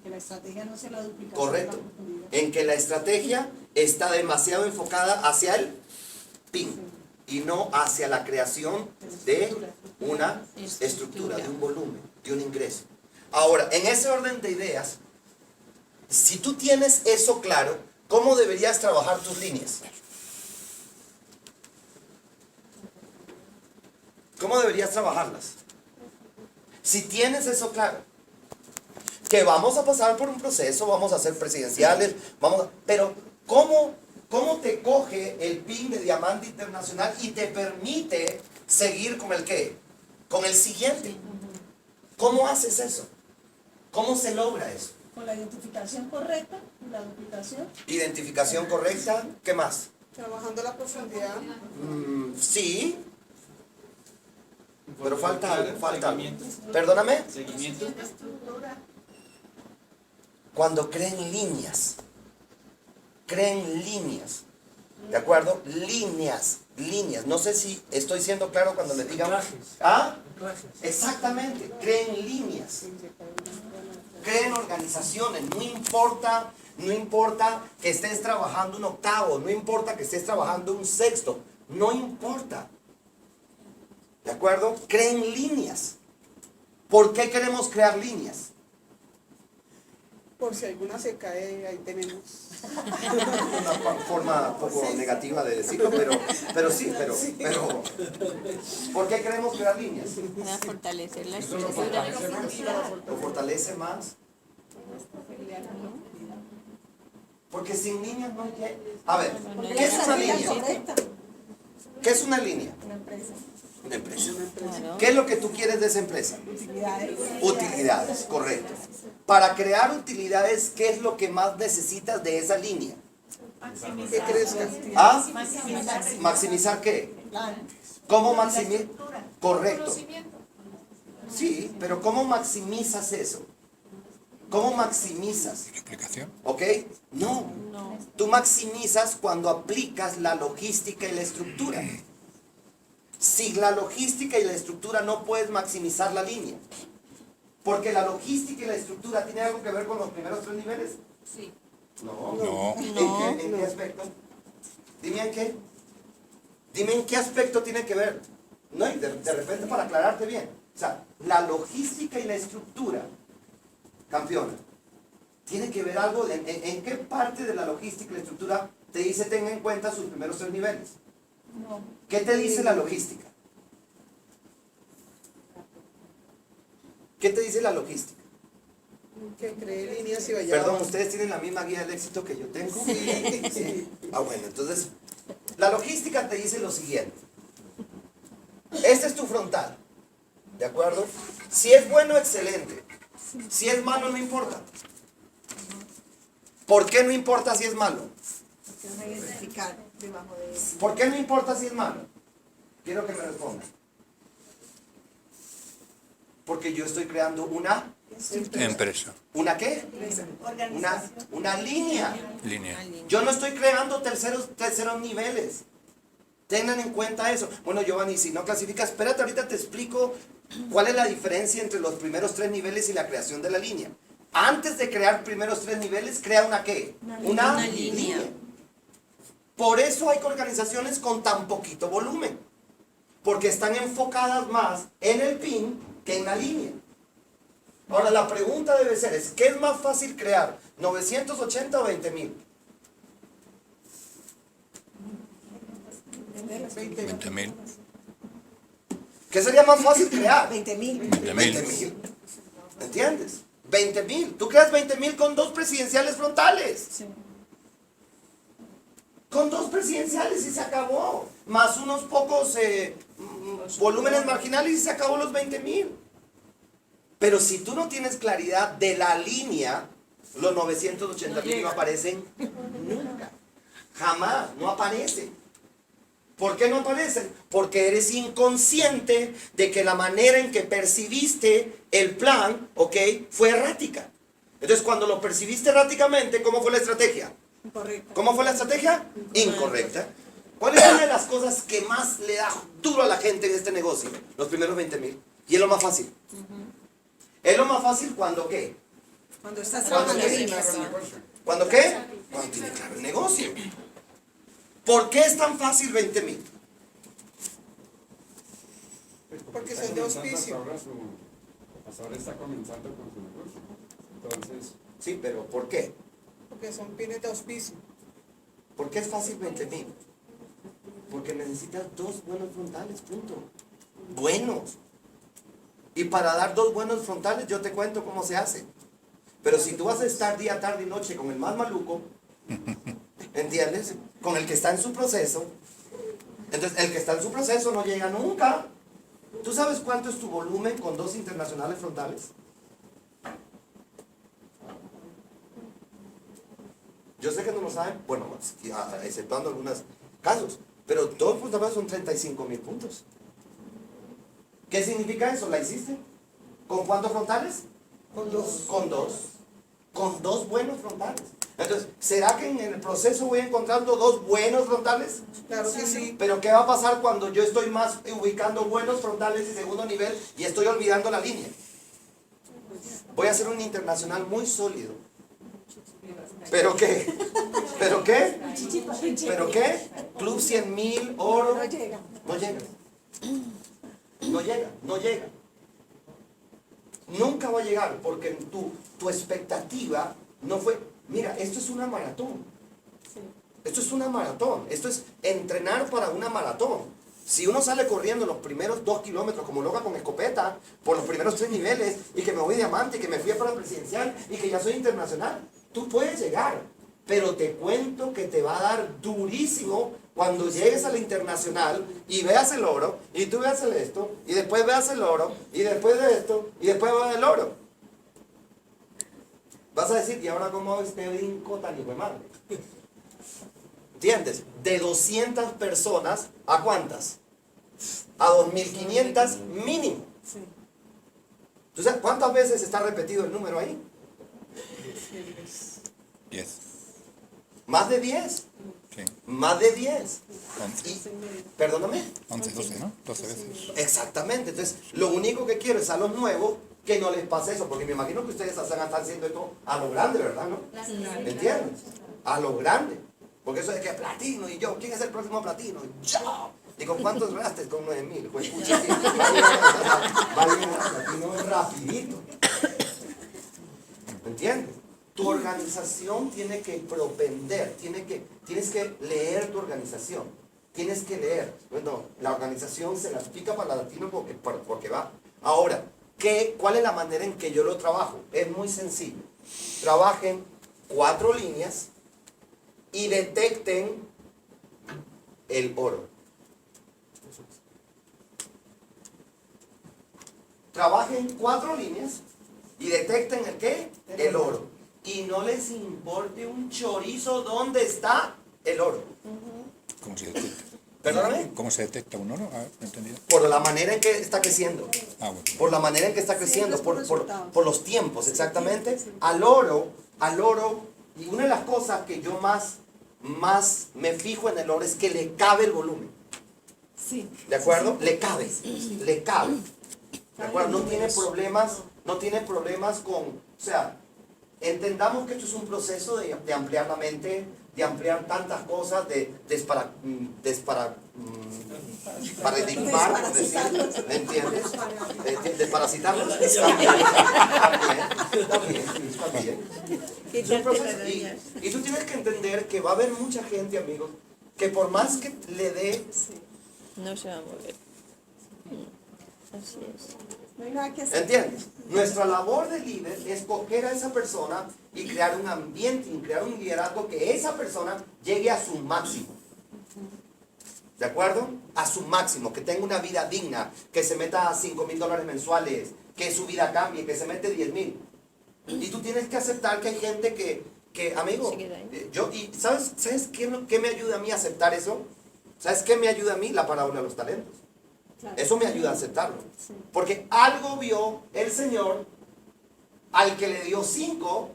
Que la estrategia no sea la duplicación. Correcto. de la profundidad. En que la estrategia está demasiado enfocada hacia el pin y no hacia la creación de una estructura, de un volumen, de un ingreso. Ahora, en ese orden de ideas, si tú tienes eso claro, ¿cómo deberías trabajar tus líneas? ¿Cómo deberías trabajarlas? Si tienes eso claro, que vamos a pasar por un proceso, vamos a ser presidenciales, pero ¿cómo te coge el pin de diamante internacional y te permite seguir con el qué? Con el siguiente. ¿Cómo haces eso? ¿Cómo se logra eso? Con la identificación correcta, la duplicación. Identificación correcta, ¿qué más? Trabajando la profundidad. Sí, pero falta algo, falta algo. Seguimiento. Perdóname. Seguimiento. Cuando creen líneas, ¿de acuerdo? Líneas. No sé si estoy siendo claro cuando les diga. ¿Ah? Exactamente, creen líneas. Creen organizaciones, no importa que estés trabajando un octavo, no importa que estés trabajando un sexto, no importa. ¿De acuerdo? Creen líneas. ¿Por qué queremos crear líneas? Por si alguna se cae, ahí tenemos. Una forma un poco negativa de decirlo, pero sí, pero ¿por qué queremos crear líneas? Para fortalecer la Eso lo estructura. fortalece más. Lo fortalece más. Porque sin líneas no hay. A ver, ¿qué es una línea? ¿Qué es una línea? Una empresa. Claro. ¿Qué es lo que tú quieres de esa empresa? Utilidades, correcto. Para crear utilidades, ¿qué es lo que más necesitas de esa línea? Que crezca. ¿Ah? ¿Maximizar qué? ¿Cómo maximizar? Correcto. Sí, pero ¿cómo maximizas eso? ¿Cómo maximizas? Explicación. ¿Ok? No. Tú maximizas cuando aplicas la logística y la estructura. Sin la logística y la estructura no puedes maximizar la línea. Porque la logística y la estructura tienen algo que ver con los primeros 3 niveles. Sí. No. No. ¿En qué aspecto? Dime en qué. Dime en qué aspecto tiene que ver. No, y de repente para aclararte bien. O sea, la logística y la estructura, campeona, tiene que ver algo en qué parte de la logística y la estructura te dice tenga en cuenta sus primeros 3 niveles. ¿Qué te dice la logística? ¿Qué te dice la logística? Que cree líneas y vaya. Perdón, ¿ustedes tienen la misma guía del éxito que yo tengo? Sí. Ah, bueno, entonces, la logística te dice lo siguiente. Este es tu frontal, ¿de acuerdo? Si es bueno, excelente. Si es malo, no importa. ¿Por qué no importa si es malo? ¿Por qué no importa si es malo? Quiero que me respondan. Porque yo estoy creando una... Empresa. ¿Una qué? Una línea. Línea. Yo no estoy creando terceros niveles. Tengan en cuenta eso. Bueno, Giovanni, si no clasificas, espérate, ahorita te explico cuál es la diferencia entre los primeros 3 niveles y la creación de la línea. Antes de crear primeros 3 niveles, crea una ¿qué? Una línea. Por eso hay organizaciones con tan poquito volumen. Porque están enfocadas más en el PIN que en la línea. Ahora, la pregunta debe ser, ¿qué es más fácil crear? ¿980 o 20,000? 20.000. ¿Qué sería más fácil crear? 20,000. 20,000. ¿Entiendes? 20,000. Tú creas 20,000 con 2 presidenciales frontales. Con 2 presidenciales y se acabó. Más unos pocos volúmenes marginales y se acabó los 20,000. Pero si tú no tienes claridad de la línea, los 980,000 no aparecen nunca. Jamás, no aparecen. ¿Por qué no aparecen? Porque eres inconsciente de que la manera en que percibiste el plan, ¿ok?, fue errática. Entonces, cuando lo percibiste erráticamente, ¿cómo fue la estrategia? Incorrecta. ¿Cómo fue la estrategia? Incorrecta. ¿Cuál es una de las cosas que más le da duro a la gente en este negocio? Los primeros 20,000. Y es lo más fácil. Es lo más fácil cuando ¿qué? Cuando estás ¿Cuándo trabajando qué? en Claro, eso. el negocio. ¿Cuándo qué? Cuando tiene claro el negocio. ¿Por qué es tan fácil 20,000? Porque está son de comenzando auspicio. hasta ahora está comenzando con su negocio. Entonces, Sí, pero ¿por qué? Porque son pines de auspicio. ¿Por qué es fácil 20,000? Porque necesitas 2 buenos frontales, punto. Buenos. Y para dar 2 buenos frontales yo te cuento cómo se hace. Pero si tú vas a estar día, tarde y noche con el más maluco, ¿entiendes? Con el que está en su proceso, entonces el que está en su proceso no llega nunca. ¿Tú sabes cuánto es tu volumen con 2 internacionales frontales? Yo sé que no lo saben, bueno, exceptuando algunos casos, pero 2 frontales son 35,000 puntos. ¿Qué significa eso? ¿La hiciste? ¿Con cuántos frontales? Con 2. Con 2. Con 2 buenos frontales. Entonces, ¿será que en el proceso voy encontrando 2 buenos frontales? Claro que sí. Pero ¿qué va a pasar cuando yo estoy más ubicando buenos frontales y segundo nivel y estoy olvidando la línea? Voy a hacer un internacional muy sólido. ¿Pero qué? ¿Pero qué? ¿Pero qué? Club 100,000, oro. No llega. No llega. No llega, no llega. Nunca va a llegar porque tu expectativa no fue, mira, esto es una maratón. Esto es una maratón. Esto es entrenar para una maratón. Si uno sale corriendo los primeros 2 kilómetros como loca con escopeta, por los primeros 3 niveles, y que me voy diamante, y que me fui a para presidencial, y que ya soy internacional, tú puedes llegar. Pero te cuento que te va a dar durísimo cuando llegues a la internacional y veas el oro, y tú veas el esto, y después veas el oro, y después de esto, y después veas el oro. Vas a decir, ¿y ahora cómo hago este brinco tan hijo de madre? ¿Entiendes? De 200 personas, ¿a cuántas? A 2.500 mínimo. Sí. Entonces, ¿cuántas veces está repetido el número ahí? 10. Más de 10. Sí. Más de 10. 11. Y, perdóname. 11, 12, ¿no? 12 veces. Exactamente. Entonces, lo único que quiero es a los nuevos que no les pase eso, porque me imagino que ustedes van a estar haciendo esto a lo grande, ¿verdad? ¿No? ¿Me entiendes? A lo grande. Porque eso es que platino y yo, ¿quién es el próximo platino? ¡Yo! ¿Y con cuántos rastes? Con 9.000. Pues pucha, sí. Va a llegar a platino rapidito. ¿Me entiendes? Tu organización tiene que propender, tienes que leer tu organización. Tienes que leer. Bueno, la organización se la pica para latino porque va. Ahora, ¿cuál es la manera en que yo lo trabajo? Es muy sencillo. Trabajen 4 líneas y detecten el oro. Trabajen 4 líneas y detecten el ¿qué? El oro. Y no les importe un chorizo dónde está el oro. ¿Cómo se detecta? ¿Perdóname? ¿Cómo se detecta un oro? Ah, no he entendido. Por la manera en que está creciendo. Ah, bueno. Por la manera en que está creciendo, Siempre es por resultados. por los tiempos, exactamente. Al oro, y una de las cosas que yo más me fijo en el oro es que le cabe el volumen. Sí. ¿De acuerdo? Le cabe. Le cabe. ¿De acuerdo? No tiene problemas con, o sea, entendamos que esto es un proceso de ampliar la mente, de ampliar tantas cosas, paradigmar, por decir, ¿me entiendes? Desparasitarlos. Está bien. Es un proceso. Y tú tienes que entender que va a haber mucha gente, amigos, que por más que le dé, No se va a mover. Así es. No hay nada que hacer. ¿entiendes? Nuestra labor de líder es coger a esa persona y crear un ambiente, y crear un liderazgo que esa persona llegue a su máximo. ¿De acuerdo? A su máximo, que tenga una vida digna, que se meta a $5,000 mensuales, que su vida cambie, que se mete 10,000. Y tú tienes que aceptar que hay gente que amigo, ¿sabes qué me ayuda a mí a aceptar eso? ¿Sabes qué me ayuda a mí? La parábola de los talentos. Eso me ayuda a aceptarlo. Porque algo vio el Señor al que le dio 5,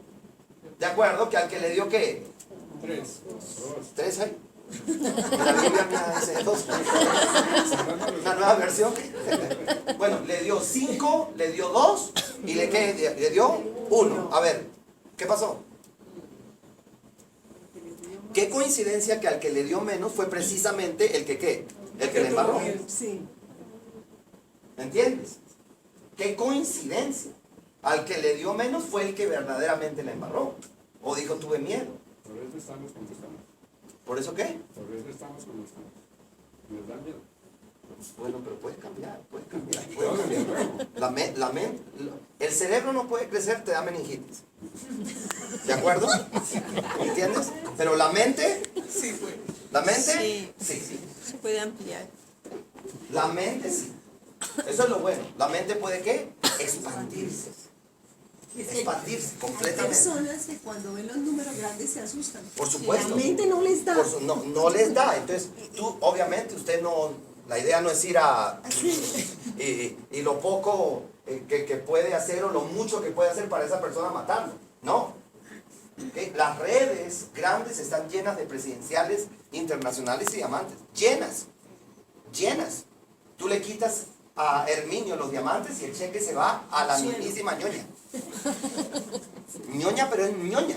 ¿de acuerdo? Que al que le dio ¿qué? 3 ahí. La Biblia me dice 2. Una nueva versión. Bueno, le dio 5, le dio 2 y le dio 1. A ver, ¿qué pasó? Qué coincidencia que al que le dio menos fue precisamente el que ¿qué? El que le embarró. Sí. ¿Entiendes? Qué coincidencia. Al que le dio menos fue el que verdaderamente le embarró. O dijo, tuve miedo. Por eso estamos como estamos. ¿Por eso qué? Por eso estamos como estamos. Nos da miedo. Bueno, pero puedes cambiar. El cerebro no puede crecer, te da meningitis. ¿De acuerdo? ¿Entiendes? Pero la mente, Sí, pues. la mente, Sí. sí. Se puede ampliar. La mente sí. Eso es lo bueno. La mente puede ¿qué? Expandirse. Expandirse Hay completamente. personas que cuando ven los números grandes se asustan. Por supuesto. La mente no les da. No les da. Entonces, tú, obviamente, usted no. La idea no es ir a. Y lo poco que puede hacer o lo mucho que puede hacer para esa persona matarlo. No. ¿Okay? Las redes grandes están llenas de presidenciales internacionales y diamantes. Llenas. Llenas. Tú le quitas a Herminio los diamantes y el cheque se va a la mismísima ñoña. Ñoña, pero es ñoña.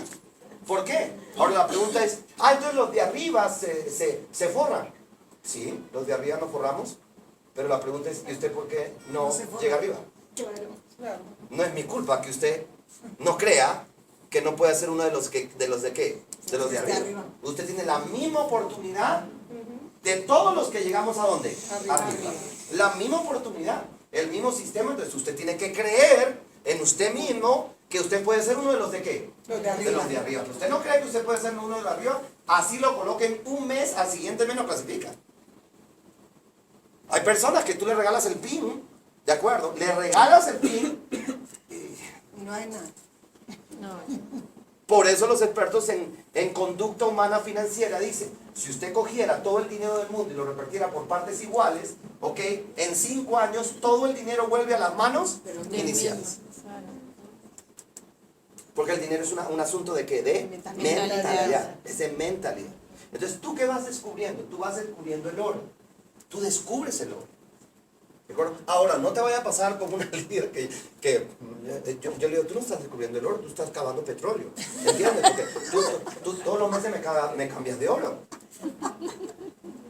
¿Por qué? Ahora la pregunta es, entonces los de arriba se forran. Sí, los de arriba nos forramos, pero la pregunta es, ¿y usted por qué no llega arriba? Claro. No es mi culpa que usted no crea que no puede ser uno de los que, de los de qué, de los de arriba. arriba. Usted tiene la misma oportunidad de todos los que llegamos a dónde, arriba. La misma oportunidad, el mismo sistema. Entonces usted tiene que creer en usted mismo que usted puede ser uno de los de qué, Los de de los de arriba. Usted no cree que usted puede ser uno de los de arriba, así lo coloquen un mes, al siguiente mes lo clasifican. Hay personas que tú le regalas el PIN, ¿de acuerdo? Le regalas el PIN. Y no hay nada. No, Por eso los expertos en conducta humana financiera dicen, si usted cogiera todo el dinero del mundo y lo repartiera por partes iguales, ¿ok? En 5 años todo el dinero vuelve a las manos iniciales. claro. Porque el dinero es un asunto de qué? De Mentalidad. mentalidad. Es de mentalidad. Entonces, ¿tú qué vas descubriendo? Tú vas descubriendo el oro. Tú descubres el oro. ¿De acuerdo? Ahora, no te vaya a pasar como una líder que yo le digo, tú no estás descubriendo el oro, tú estás cavando petróleo. ¿Entiendes? Porque tú todos los meses me cambias de oro.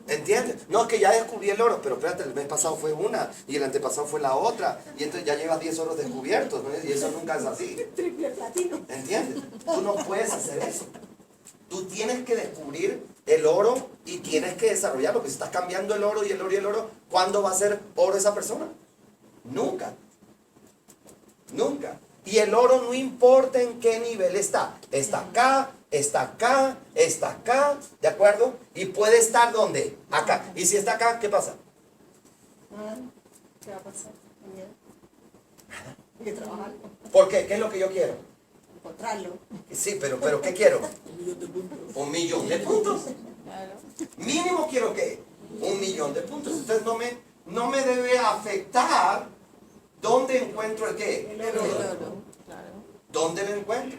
¿Entiendes? No, es que ya descubrí el oro, pero espérate, el mes pasado fue una y el antepasado fue la otra. Y entonces ya llevas 10 oros descubiertos, ¿no? Y eso nunca es así. Triple platino. ¿Entiendes? Tú no puedes hacer eso. Tú tienes que descubrir el oro y tienes que desarrollarlo. Porque si estás cambiando el oro y el oro y el oro, ¿cuándo va a ser oro esa persona? Nunca. Nunca. Y el oro no importa en qué nivel está. Está acá, está acá, está acá, ¿de acuerdo? Y puede estar ¿dónde? Acá. Y si está acá, ¿qué pasa? ¿Qué va a pasar? Mañana. Hay que trabajarlo. ¿Por qué? ¿Qué es lo que yo quiero? Encontrarlo. Sí, pero ¿qué quiero? 1 millón de puntos. Claro. Mínimo quiero que 1 millón de puntos. Entonces no me debe afectar dónde encuentro el qué. El oro, claro. ¿Dónde lo encuentro?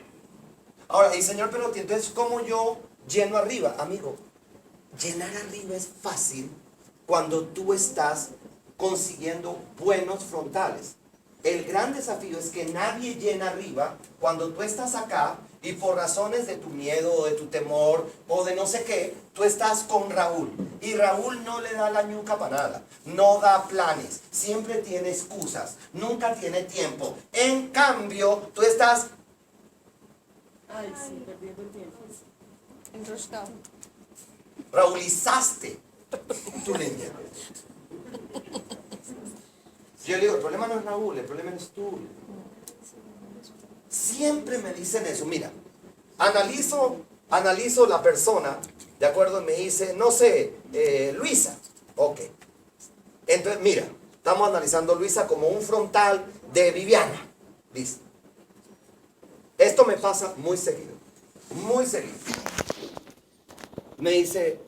Ahora, y señor Perotti, entonces ¿cómo yo lleno arriba? Amigo, llenar arriba es fácil cuando tú estás consiguiendo buenos frontales. El gran desafío es que nadie llena arriba cuando tú estás acá y por razones de tu miedo o de tu temor o de no sé qué, tú estás con Raúl. Y Raúl no le da la ñuca para nada, no da planes, siempre tiene excusas, nunca tiene tiempo. En cambio, tú estás Ay, sí, perdiendo el tiempo. Enroscado. Raulizaste tu línea. Yo le digo, el problema no es Raúl, el problema es tú. Siempre me dicen eso. Mira, analizo la persona, ¿de acuerdo? Me dice, no sé, Luisa. Ok. Entonces, mira, estamos analizando Luisa como un frontal de Viviana. Listo. Esto me pasa muy seguido. Muy seguido. Me dice,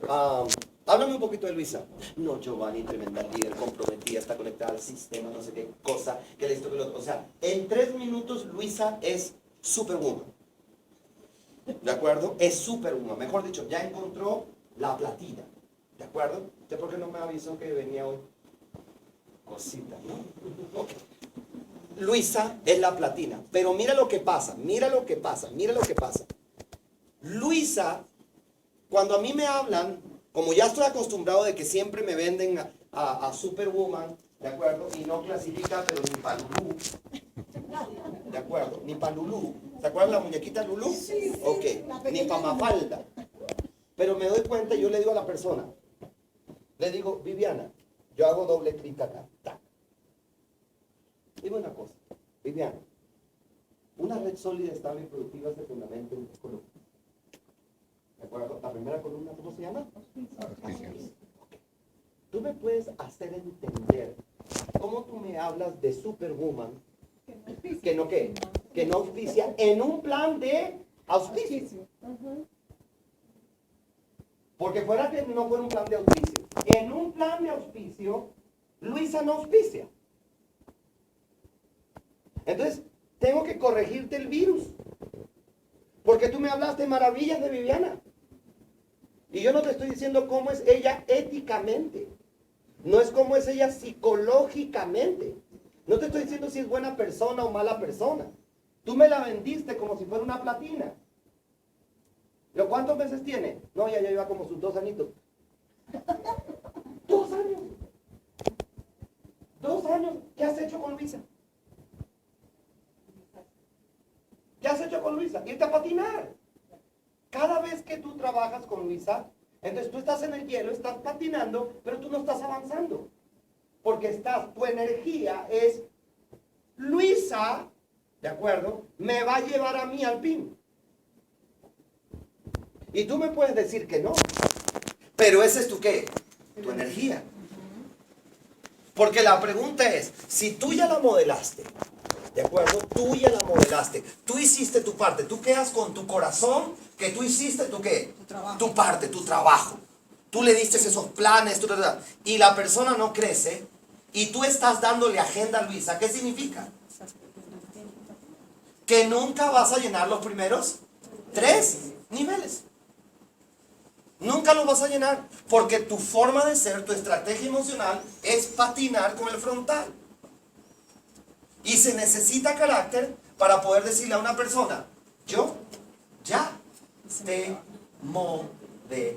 háblame un poquito de Luisa. No, Giovanni, tremenda líder, comprometida, está conectada al sistema, no sé qué cosa, que le esto, que lo otro. O sea, en 3 minutos Luisa es superwoman. ¿De acuerdo? Es superwoman. Mejor dicho, ya encontró la platina. ¿De acuerdo? ¿Usted por qué no me avisó que venía hoy? Cosita, ¿no? Ok. Luisa es la platina. Pero mira lo que pasa, mira lo que pasa, mira lo que pasa. Luisa, cuando a mí me hablan, como ya estoy acostumbrado de que siempre me venden a Superwoman, ¿de acuerdo? Y no clasifica, pero ni para Lulú. ¿De acuerdo? Ni para Lulú. ¿Se acuerdan la muñequita Lulú? Sí, sí, Ok. la Ni pequeña para Mafalda. Pero me doy cuenta, yo le digo a la persona, le digo, Viviana, yo hago doble clic acá. Tac. Dime una cosa, Viviana, una red sólida, estable y productiva se fundamenta en 2 columnas. ¿De acuerdo? La primera columna, ¿cómo se llama? Auspicios. Ok. Tú me puedes hacer entender cómo tú me hablas de Superwoman, que no qué, que no auspicia en un plan de auspicio. Porque fuera que no fuera un plan de auspicio. En un plan de auspicio, Luisa no auspicia. Entonces, tengo que corregirte el virus. Porque tú me hablaste maravillas de Viviana. Y yo no te estoy diciendo cómo es ella éticamente. No es cómo es ella psicológicamente. No te estoy diciendo si es buena persona o mala persona. Tú me la vendiste como si fuera una platina. ¿Pero cuántos meses tiene? No, ya lleva como sus 2 añitos. 2 años. 2 años. ¿Qué has hecho con Luisa? ¿Qué has hecho con Luisa? Luisa? Irte a patinar. Cada vez que tú trabajas con Luisa, entonces tú estás en el hielo, estás patinando, pero tú no estás avanzando. Porque tu energía es, Luisa, ¿de acuerdo? Me va a llevar a mí al pin. Y tú me puedes decir que no. Pero ese es tu ¿qué? Tu energía. Porque la pregunta es, si tú ya la modelaste, ¿de acuerdo? Tú ya la modelaste, tú hiciste tu parte, tú quedas con tu corazón, que tú hiciste tu ¿qué? Tu parte, tu trabajo. Tú le diste esos planes, y la persona no crece, y tú estás dándole agenda a Luisa. ¿Qué significa? Que nunca vas a llenar los primeros 3 niveles. Nunca los vas a llenar, porque tu forma de ser, tu estrategia emocional es patinar con el frontal. Y se necesita carácter para poder decirle a una persona, yo ya te modelé.